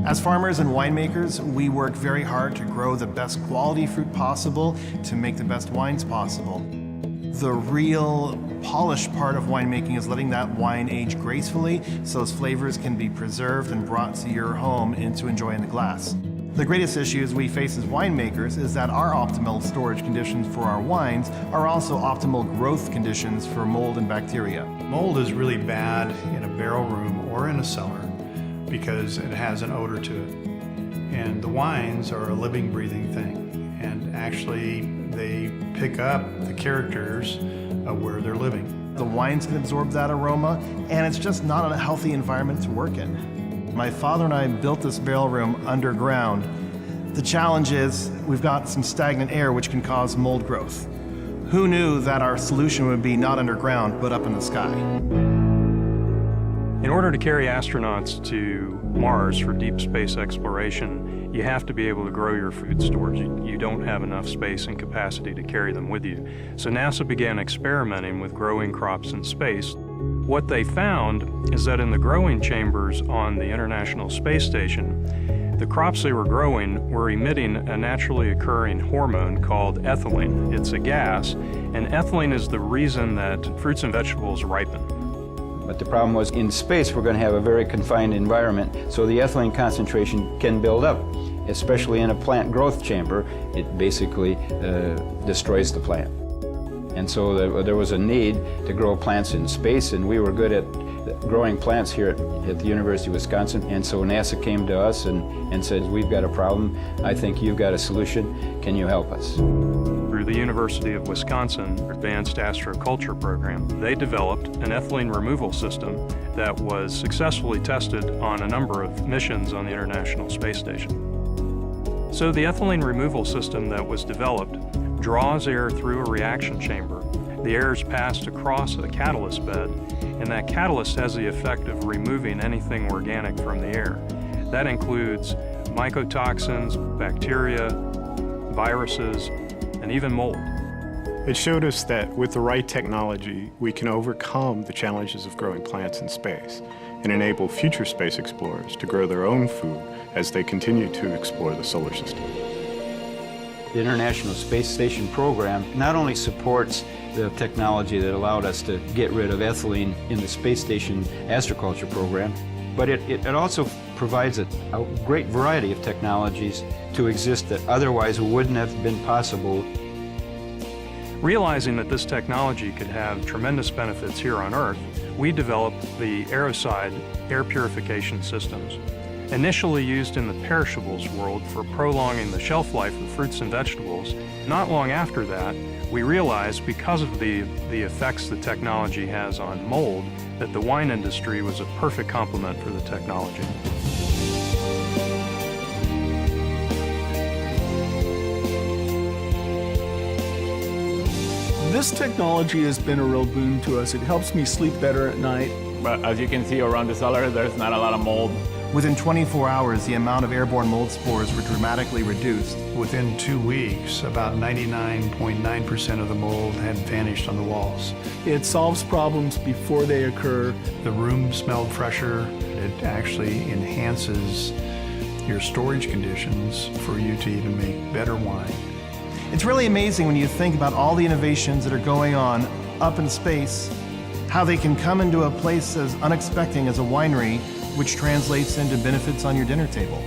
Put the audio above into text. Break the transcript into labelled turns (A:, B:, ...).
A: As farmers and winemakers, we work very hard to grow the best quality fruit possible to make the best wines possible. The real polished part of winemaking is letting that wine age gracefully so those flavors can be preserved and brought to your home and to enjoy in the glass. The greatest issues we face as winemakers is that our optimal storage conditions for our wines are also optimal growth conditions for mold and bacteria.
B: Mold is really bad in a barrel room or in a cellar because it has an odor to it. And the wines are a living, breathing thing. And actually, they pick up the characters of where they're living.
A: The wines can absorb that aroma, and it's just not a healthy environment to work in. My father and I built this barrel room underground. The challenge is we've got some stagnant air which can cause mold growth. Who knew that our solution would be not underground, but up in the sky?
C: In order to carry astronauts to Mars for deep space exploration, you have to be able to grow your food stores. You don't have enough space and capacity to carry them with you. So NASA began experimenting with growing crops in space. What they found is that in the growing chambers on the International Space Station, the crops they were growing were emitting a naturally occurring hormone called ethylene. It's a gas, and ethylene is the reason that fruits and vegetables ripen.
D: But the problem was in space we're going to have a very confined environment, so the ethylene concentration can build up, especially in a plant growth chamber. It basically destroys the plant. And so there was a need to grow plants in space, and we were good at growing plants here at the University of Wisconsin. And so NASA came to us and said, we've got a problem. I think you've got a solution. Can you help us?
C: Through the University of Wisconsin Advanced Astroculture Program, they developed an ethylene removal system that was successfully tested on a number of missions on the International Space Station. So the ethylene removal system that was developed draws air through a reaction chamber. The air is passed across a catalyst bed, and that catalyst has the effect of removing anything organic from the air. That includes mycotoxins, bacteria, viruses, and even mold.
E: It showed us that with the right technology, we can overcome the challenges of growing plants in space and enable future space explorers to grow their own food as they continue to explore the solar system.
D: The International Space Station program not only supports the technology that allowed us to get rid of ethylene in the Space Station astroculture program, but it also provides a great variety of technologies to exist that otherwise wouldn't have been possible.
C: Realizing that this technology could have tremendous benefits here on Earth, we developed the Airocide air purification systems. Initially used in the perishables world for prolonging the shelf life of fruits and vegetables, not long after that, we realized because of the effects the technology has on mold, that the wine industry was a perfect complement for the technology.
F: This technology has been a real boon to us. It helps me sleep better at night.
G: But as you can see around the cellar, there's not a lot of mold.
A: Within 24 hours, the amount of airborne mold spores were dramatically reduced.
B: Within 2 weeks, about 99.9% of the mold had vanished on the walls.
F: It solves problems before they occur.
B: The room smelled fresher. It actually enhances your storage conditions for you to even make better wine.
A: It's really amazing when you think about all the innovations that are going on up in space, how they can come into a place as unexpected as a winery, which translates into benefits on your dinner table.